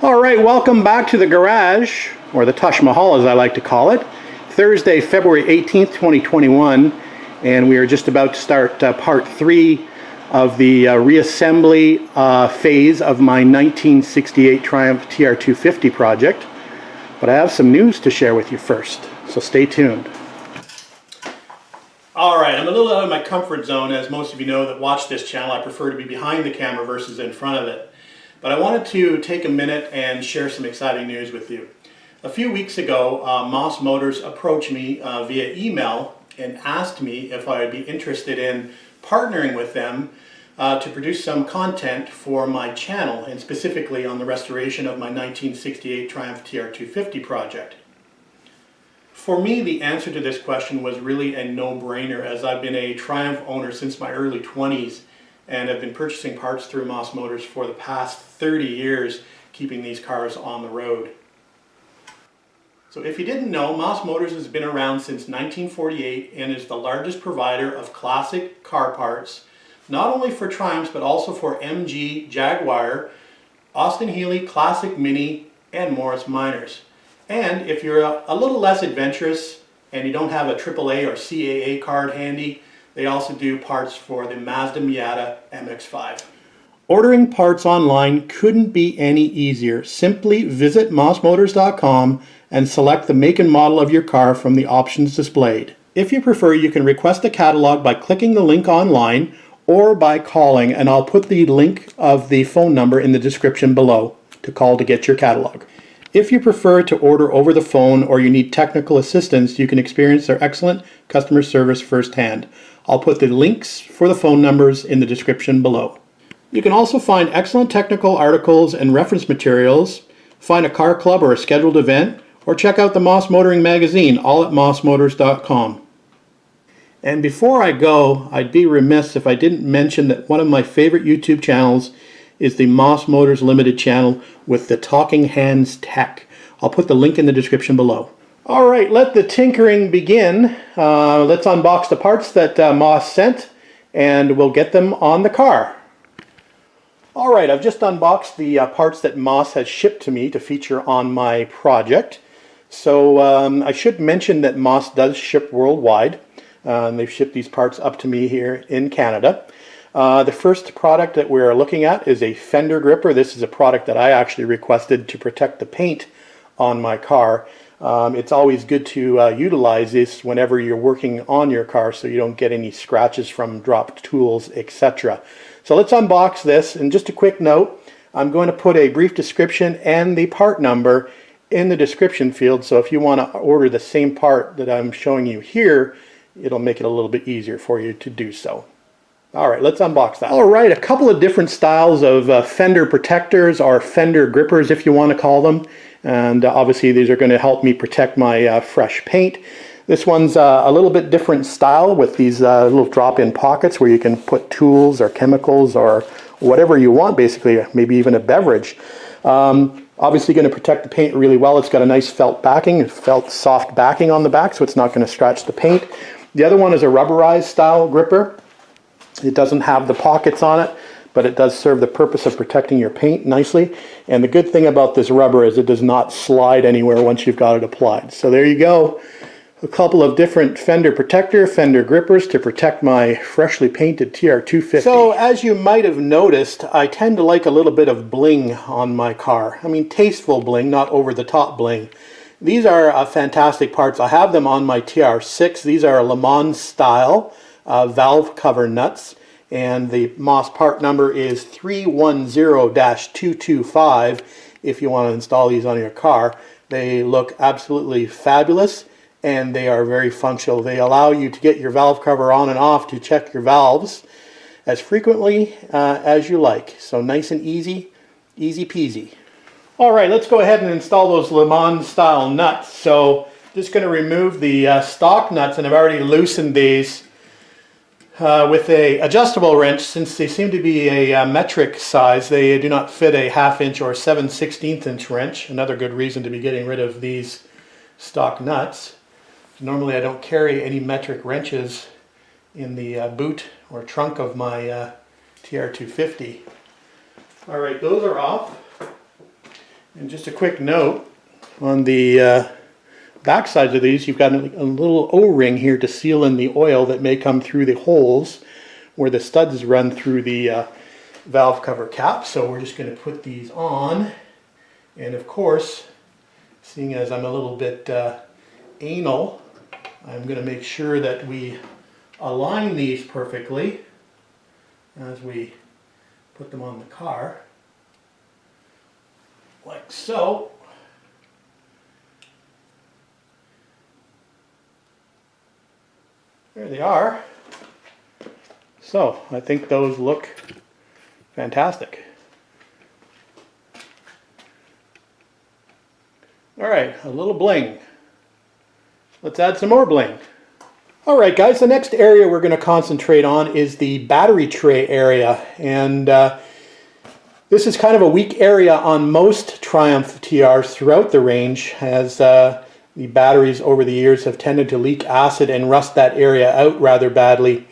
All right, welcome back to the garage, or the Taj Mahal as I like to call it. Thursday, February 18th, 2021, and we are just about to start part 3 of the reassembly phase of my 1968 Triumph TR250 project. But I have some news to share with you first, so stay tuned. Alright, I'm a little out of my comfort zone, as most of you know that watch this channel. I prefer to be behind the camera versus in front of it. But I wanted to take a minute and share some exciting news with you. A few weeks ago, Moss Motors approached me via email and asked me if I would be interested in partnering with them to produce some content for my channel, and specifically on the restoration of my 1968 Triumph TR250 project. For me, the answer to this question was really a no-brainer, as I've been a Triumph owner since my early 20s and have been purchasing parts through Moss Motors for the past 30 years, keeping these cars on the road. So if you didn't know, Moss Motors has been around since 1948 and is the largest provider of classic car parts, not only for Triumphs but also for MG, Jaguar, Austin Healey, Classic Mini, and Morris Minors. And if you're a little less adventurous and you don't have a AAA or CAA card handy, they also do parts for the Mazda Miata MX-5. Ordering parts online couldn't be any easier. Simply visit mossmotors.com and select the make and model of your car from the options displayed. If you prefer, you can request a catalog by clicking the link online or by calling, and I'll put the link of the phone number in the description below to call to get your catalog. If you prefer to order over the phone or you need technical assistance, you can experience their excellent customer service firsthand. I'll put the links for the phone numbers in the description below. You can also find excellent technical articles and reference materials, find a car club or a scheduled event, or check out the Moss Motoring magazine, all at mossmotors.com. And before I go, I'd be remiss if I didn't mention that one of my favorite YouTube channels is the Moss Motors Limited channel with the Talking Hands Tech. I'll put the link in the description below. Alright, let the tinkering begin. Let's unbox the parts that Moss sent, and we'll get them on the car. Alright, I've just unboxed the parts that Moss has shipped to me to feature on my project. So I should mention that Moss does ship worldwide. They've shipped these parts up to me here in Canada. The first product that we're looking at is a Fender Gripper. This is a product that I actually requested to protect the paint on my car. It's always good to utilize this whenever you're working on your car so you don't get any scratches from dropped tools, etc. So let's unbox this, and just a quick note, I'm going to put a brief description and the part number in the description field, so if you want to order the same part that I'm showing you here, it'll make it a little bit easier for you to do so. Alright, let's unbox that. Alright, a couple of different styles of Fender Protectors, or Fender Grippers if you want to call them. And obviously these are going to help me protect my fresh paint. This one's a little bit different style with these little drop-in pockets where you can put tools or chemicals or whatever you want, basically, maybe even a beverage. Obviously going to protect the paint really well. It's got a nice felt backing, felt soft backing on the back, so it's not going to scratch the paint. The other one is a rubberized style gripper. It doesn't have the pockets on it, but it does serve the purpose of protecting your paint nicely. And the good thing about this rubber is it does not slide anywhere once you've got it applied. So there you go. A couple of different Fender Grippers to protect my freshly painted TR250. So as you might have noticed, I tend to like a little bit of bling on my car. I mean, tasteful bling, not over-the-top bling. These are fantastic parts. I have them on my TR6. These are Lemans style valve cover nuts. And the Moss part number is 310-225 if you want to install these on your car. They look absolutely fabulous and they are very functional. They allow you to get your valve cover on and off to check your valves as frequently as you like. So nice and easy, easy peasy. Alright, let's go ahead and install those Lemans style nuts. So just going to remove the stock nuts, and I've already loosened these with a adjustable wrench. Since they seem to be a metric size, they do not fit a 1/2 inch or 7/16 inch wrench. Another good reason to be getting rid of these stock nuts. Normally I don't carry any metric wrenches in the boot or trunk of my TR250. Alright, those are off. And just a quick note, on the back sides of these, you've got a little O-ring here to seal in the oil that may come through the holes where the studs run through the valve cover cap. So we're just going to put these on, and of course, seeing as I'm a little bit anal, I'm going to make sure that we align these perfectly as we put them on the car, like so. There they are. So I think those look fantastic. All right, a little bling. Let's add some more bling. All right, guys, the next area we're going to concentrate on is the battery tray area. And this is kind of a weak area on most Triumph TRs throughout the range, as the batteries over the years have tended to leak acid and rust that area out rather badly.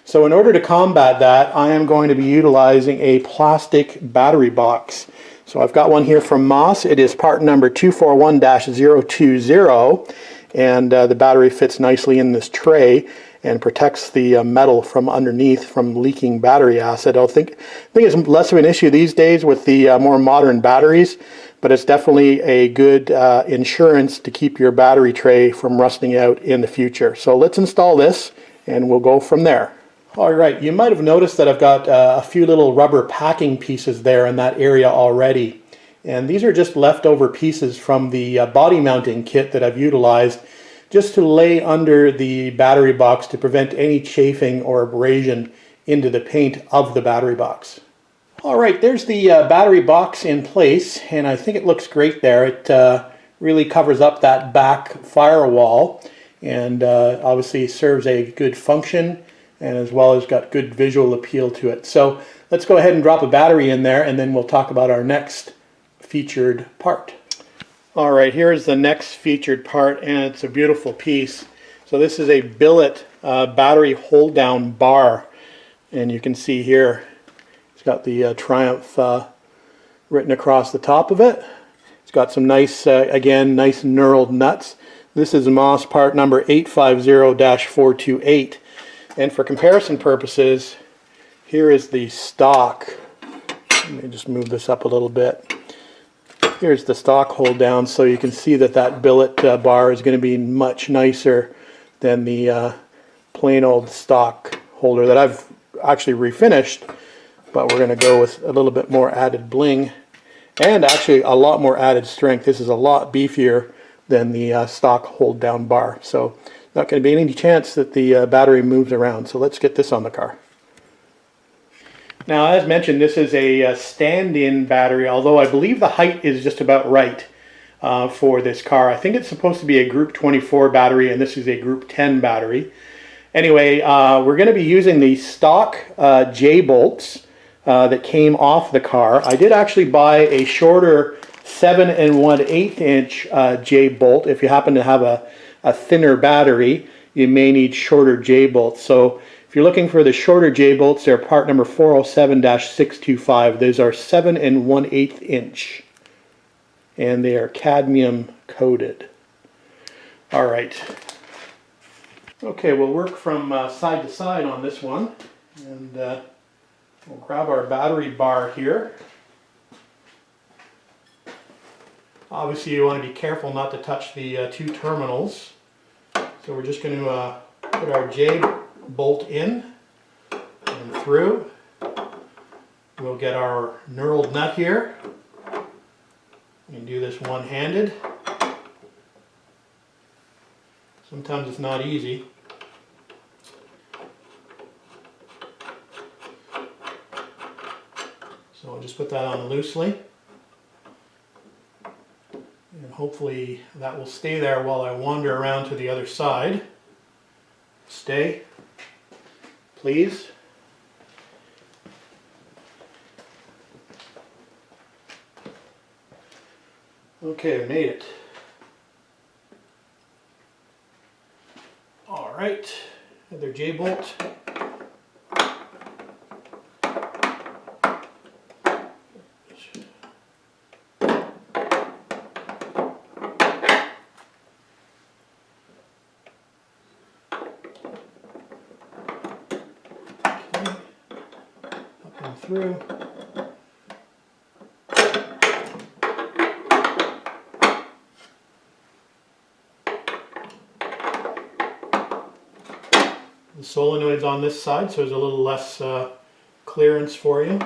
So in order to combat that, I am going to be utilizing a plastic battery box. So I've got one here from Moss. It is part number 241-020, and the battery fits nicely in this tray and protects the metal from underneath from leaking battery acid. I think it's less of an issue these days with the more modern batteries, but it's definitely a good insurance to keep your battery tray from rusting out in the future. So let's install this and we'll go from there. All right, you might have noticed that I've got a few little rubber packing pieces there in that area already. And these are just leftover pieces from the body mounting kit that I've utilized just to lay under the battery box to prevent any chafing or abrasion into the paint of the battery box. All right, there's the battery box in place, and I think it looks great there. It really covers up that back firewall, and obviously serves a good function, and as well as got good visual appeal to it. So let's go ahead and drop a battery in there, and then we'll talk about our next featured part. All right, here's the next featured part, and it's a beautiful piece. So this is a Billet battery hold down bar, and you can see here it's got the Triumph written across the top of it. It's got some nice, again, nice knurled nuts. This is Moss part number 850-428. And for comparison purposes, here is the stock. Let me just move this up a little bit. Here's the stock hold down, so you can see that that billet bar is going to be much nicer than the plain old stock holder that I've actually refinished, but we're going to go with a little bit more added bling and actually a lot more added strength. This is a lot beefier than the stock hold down bar, so not going to be any chance that the battery moves around. So let's get this on the car. Now, as mentioned, this is a stand-in battery, although I believe the height is just about right for this car. I think it's supposed to be a Group 24 battery, and this is a Group 10 battery. Anyway, we're going to be using the stock J-bolts that came off the car. I did actually buy a shorter 7 1/8 inch J-bolt. If you happen to have a thinner battery, you may need shorter J-bolts. So if you're looking for the shorter J-bolts, they're part number 407-625. Those are 7 1/8 inch, and they are cadmium coated. All right. Okay, we'll work from side to side on this one, and we'll grab our battery bar here. Obviously, you want to be careful not to touch the two terminals. So we're just going to put our J-bolt in and through. We'll get our knurled nut here. You can do this one-handed. Sometimes it's not easy. So I'll just put that on loosely. And hopefully that will stay there while I wander around to the other side. Stay, please. Okay, I made it. All right, another J-bolt. through. The solenoid's on this side, so there's a little less clearance for you.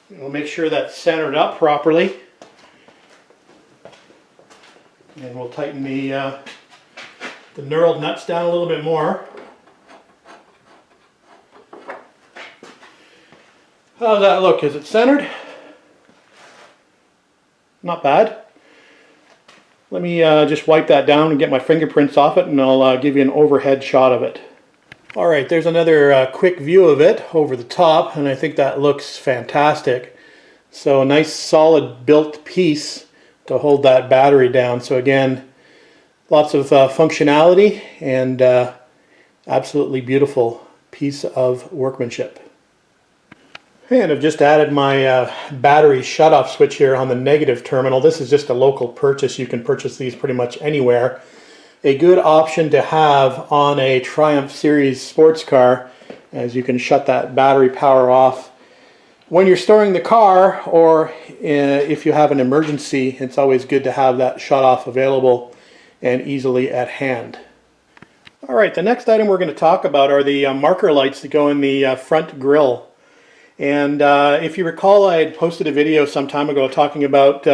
We'll make sure that's centered up properly, and we'll tighten the knurled nuts down a little bit more. How's that look? Is it centered? Not bad. Let me just wipe that down and get my fingerprints off it, and I'll give you an overhead shot of it. Alright, there's another quick view of it over the top, and I think that looks fantastic. So a nice solid built piece to hold that battery down. So again, lots of functionality and absolutely beautiful piece of workmanship. And I've just added my battery shutoff switch here on the negative terminal. This is just a local purchase. You can purchase these pretty much anywhere. A good option to have on a Triumph Series sports car, as you can shut that battery power off when you're storing the car, or if you have an emergency. It's always good to have that shut off available and easily at hand. Alright, the next item we're going to talk about are the marker lights that go in the front grille. And if you recall, I had posted a video some time ago talking about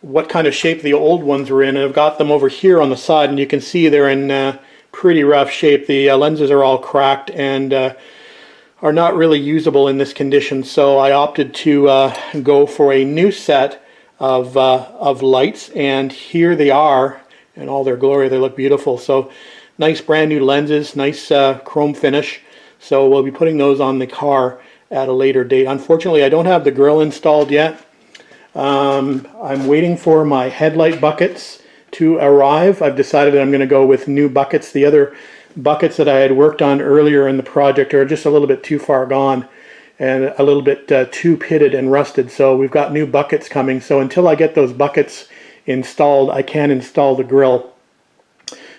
what kind of shape the old ones were in, and I've got them over here on the side, and you can see they're in pretty rough shape. The lenses are all cracked and are not really usable in this condition, so I opted to go for a new set of lights, and here they are in all their glory. They look beautiful. So nice brand new lenses, nice chrome finish. So we'll be putting those on the car at a later date. Unfortunately, I don't have the grille installed yet. I'm waiting for my headlight buckets to arrive. I've decided that I'm going to go with new buckets. The other buckets that I had worked on earlier in the project are just a little bit too far gone and a little bit too pitted and rusted. So we've got new buckets coming. So until I get those buckets installed, I can't install the grille.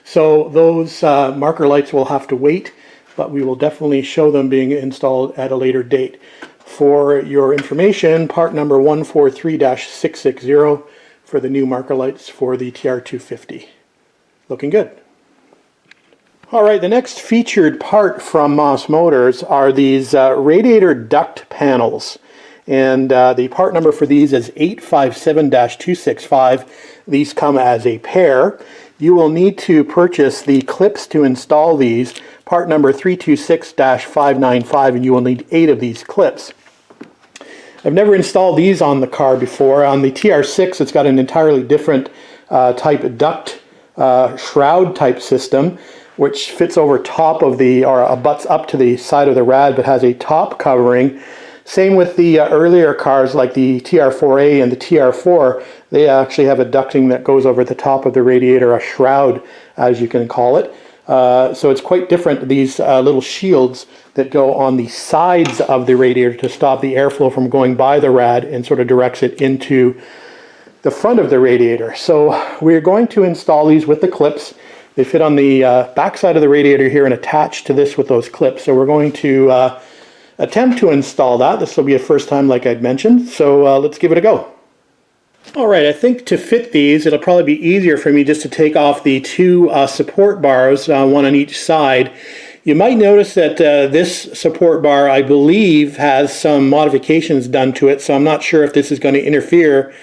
So those marker lights will have to wait, but we will definitely show them being installed at a later date. For your information, part number 143-660 for the new marker lights for the TR250. Looking good. Alright, the next featured part from Moss Motors are these radiator duct panels. And the part number for these is 857-265. These come as a pair. You will need to purchase the clips to install these, part number 326-595, and you will need 8 of these clips. I've never installed these on the car before. On the TR6, it's got an entirely different type duct shroud type system, which fits over top of the, or abuts up to the side of the rad, but has a top covering. Same with the earlier cars like the TR4A and the TR4. They actually have a ducting that goes over the top of the radiator, a shroud, as you can call it. So it's quite different, these little shields that go on the sides of the radiator to stop the airflow from going by the rad and sort of directs it into the front of the radiator. So we're going to install these with the clips. They fit on the back side of the radiator here and attach to this with those clips. So we're going to attempt to install that. This will be a first time, like I'd mentioned. So let's give it a go. Alright, I think to fit these, it'll probably be easier for me just to take off the two support bars, one on each side. You might notice that this support bar, I believe, has some modifications done to it, so I'm not sure if this is going to interfere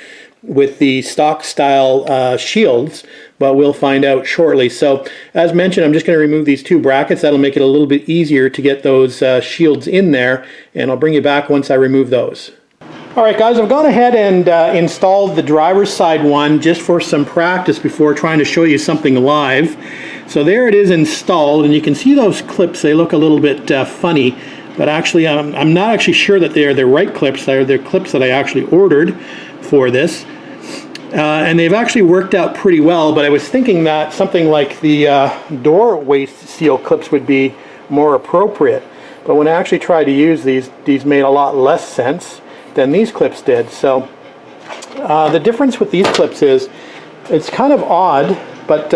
with the stock style shields, but we'll find out shortly. So as mentioned, I'm just going to remove these two brackets. That'll make it a little bit easier to get those shields in there, and I'll bring you back once I remove those. Alright guys, I've gone ahead and installed the driver's side one just for some practice before trying to show you something live. So there it is installed, and you can see those clips, they look a little bit funny. but actually I'm not actually sure that they are the right clips. They're the clips that I actually ordered for this. And they've actually worked out pretty well, but I was thinking that something like the door waste seal clips would be more appropriate. But when I actually tried to use these made a lot less sense than these clips did. So the difference with these clips is it's kind of odd, but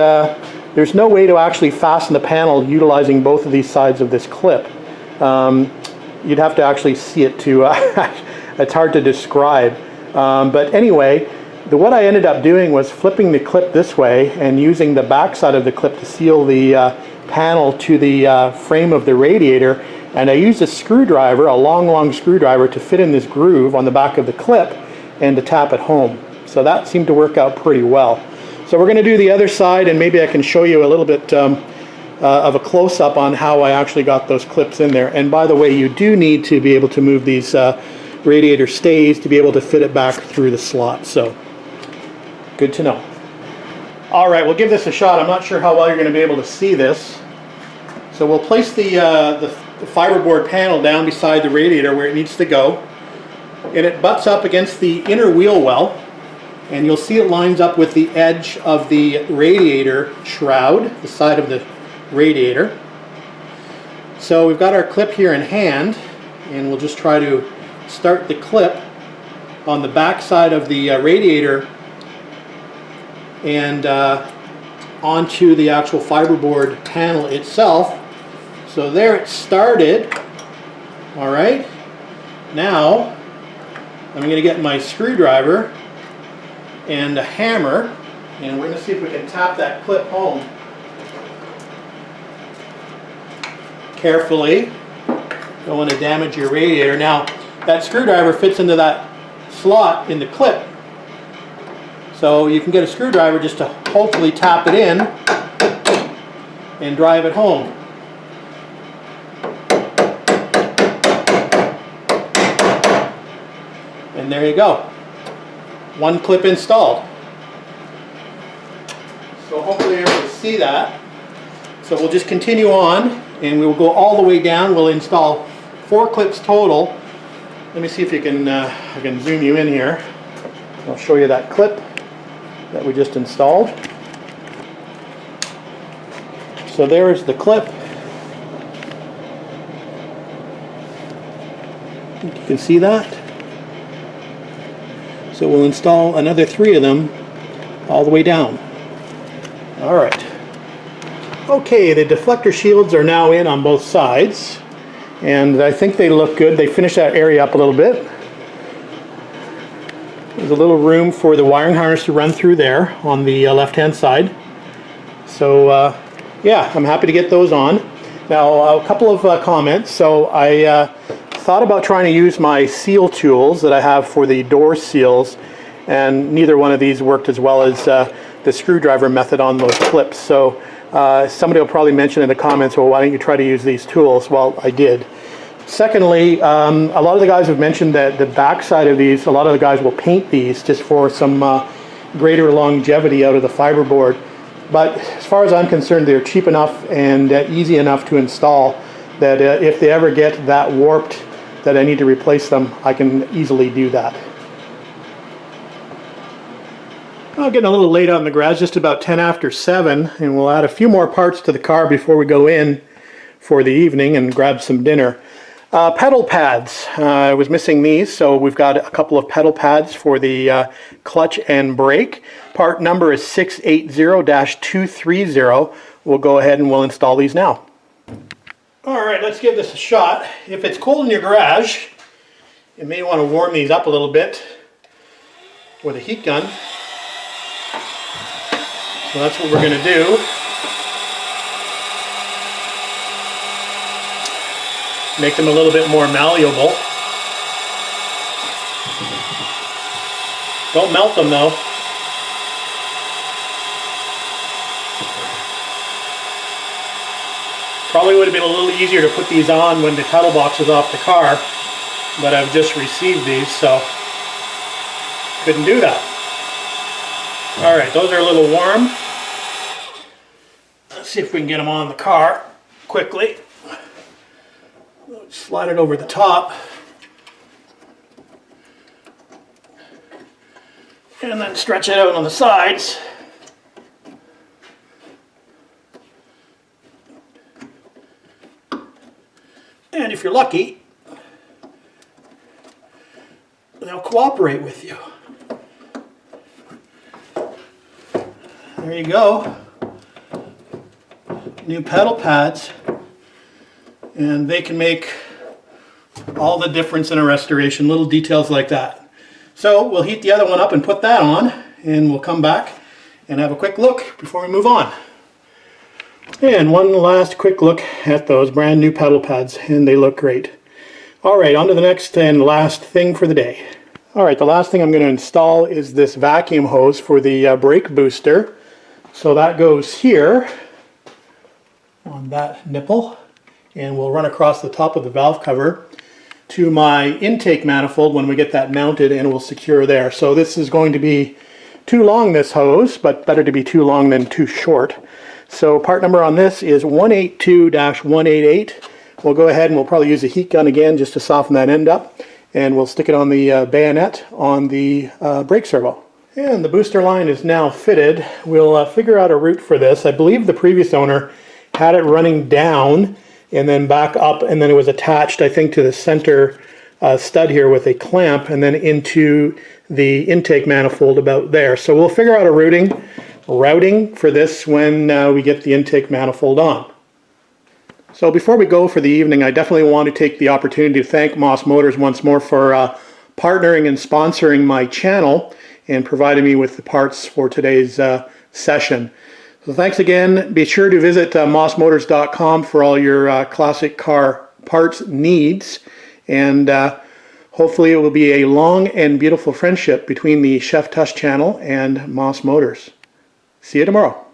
there's no way to actually fasten the panel utilizing both of these sides of this clip. You'd have to actually see it to, it's hard to describe. But anyway, what I ended up doing was flipping the clip this way and using the back side of the clip to seal the panel to the frame of the radiator. And I used a screwdriver, a long screwdriver, to fit in this groove on the back of the clip and to tap it home. So that seemed to work out pretty well. So we're going to do the other side, and maybe I can show you a little bit of a close-up on how I actually got those clips in there. And by the way, you do need to be able to move these radiator stays to be able to fit it back through the slot. So good to know. All right, we'll give this a shot. I'm not sure how well you're going to be able to see this. So we'll place the fiberboard panel down beside the radiator where it needs to go, and it butts up against the inner wheel well, and you'll see it lines up with the edge of the radiator shroud, the side of the radiator. So we've got our clip here in hand, and we'll just try to start the clip on the back side of the radiator and onto the actual fiberboard panel itself. So there it started. All right, now I'm going to get my screwdriver and a hammer, and we're going to see if we can tap that clip home carefully. Don't want to damage your radiator. Now that screwdriver fits into that slot in the clip, so you can get a screwdriver just to hopefully tap it in and drive it home. And there you go. One clip installed. So hopefully you're able to see that. So we'll just continue on, and we'll go all the way down. We'll install 4 clips total. Let me see if you can, I can zoom you in here. I'll show you that clip that we just installed. So there's the clip. You can see that. So we'll install another 3 of them all the way down. All right. Okay, the deflector shields are now in on both sides, and I think they look good. They finish that area up a little bit. There's a little room for the wiring harness to run through there on the left-hand side. So yeah, I'm happy to get those on. Now a couple of comments. So I thought about trying to use my seal tools that I have for the door seals, and neither one of these worked as well as the screwdriver method on those clips. So somebody will probably mention in the comments, well, why don't you try to use these tools? Well, I did. Secondly, a lot of the guys have mentioned that the back side of these, a lot of the guys will paint these just for some greater longevity out of the fiberboard. But as far as I'm concerned, they're cheap enough and easy enough to install that if they ever get that warped that I need to replace them, I can easily do that. I'm getting a little late out in the garage, just about 10 after 7, and we'll add a few more parts to the car before we go in for the evening and grab some dinner. Pedal pads. I was missing these, so we've got a couple of pedal pads for the clutch and brake. Part number is 680-230. We'll go ahead and we'll install these now. Alright, let's give this a shot. If it's cold in your garage, you may want to warm these up a little bit with a heat gun. So that's what we're going to do. Make them a little bit more malleable. Don't melt them though. Probably would have been a little easier to put these on when the pedal box was off the car, but I've just received these, so couldn't do that. Alright, those are a little warm. Let's see if we can get them on the car quickly. slide it over the top. And then stretch it out on the sides. And if you're lucky, they'll cooperate with you. There you go. New pedal pads. And they can make all the difference in a restoration, little details like that. So we'll heat the other one up and put that on, and we'll come back and have a quick look before we move on. And one last quick look at those brand new pedal pads, and they look great. Alright, on to the next and last thing for the day. Alright, the last thing I'm going to install is this vacuum hose for the brake booster. So that goes here on that nipple, and we'll run across the top of the valve cover to my intake manifold when we get that mounted, and we'll secure there. So this is going to be too long, this hose, but better to be too long than too short. So part number on this is 182-188. We'll go ahead and we'll probably use a heat gun again just to soften that end up, and we'll stick it on the bayonet on the brake servo. And the booster line is now fitted. We'll figure out a route for this. I believe the previous owner had it running down and then back up, and then it was attached, I think, to the center stud here with a clamp, and then into the intake manifold about there. So we'll figure out a routing for this when we get the intake manifold on. So before we go for the evening, I definitely want to take the opportunity to thank Moss Motors once more for partnering and sponsoring my channel and providing me with the parts for today's session. So thanks again. Be sure to visit mossmotors.com for all your classic car parts needs, and hopefully it will be a long and beautiful friendship between the Chef Tush channel and Moss Motors. See you tomorrow.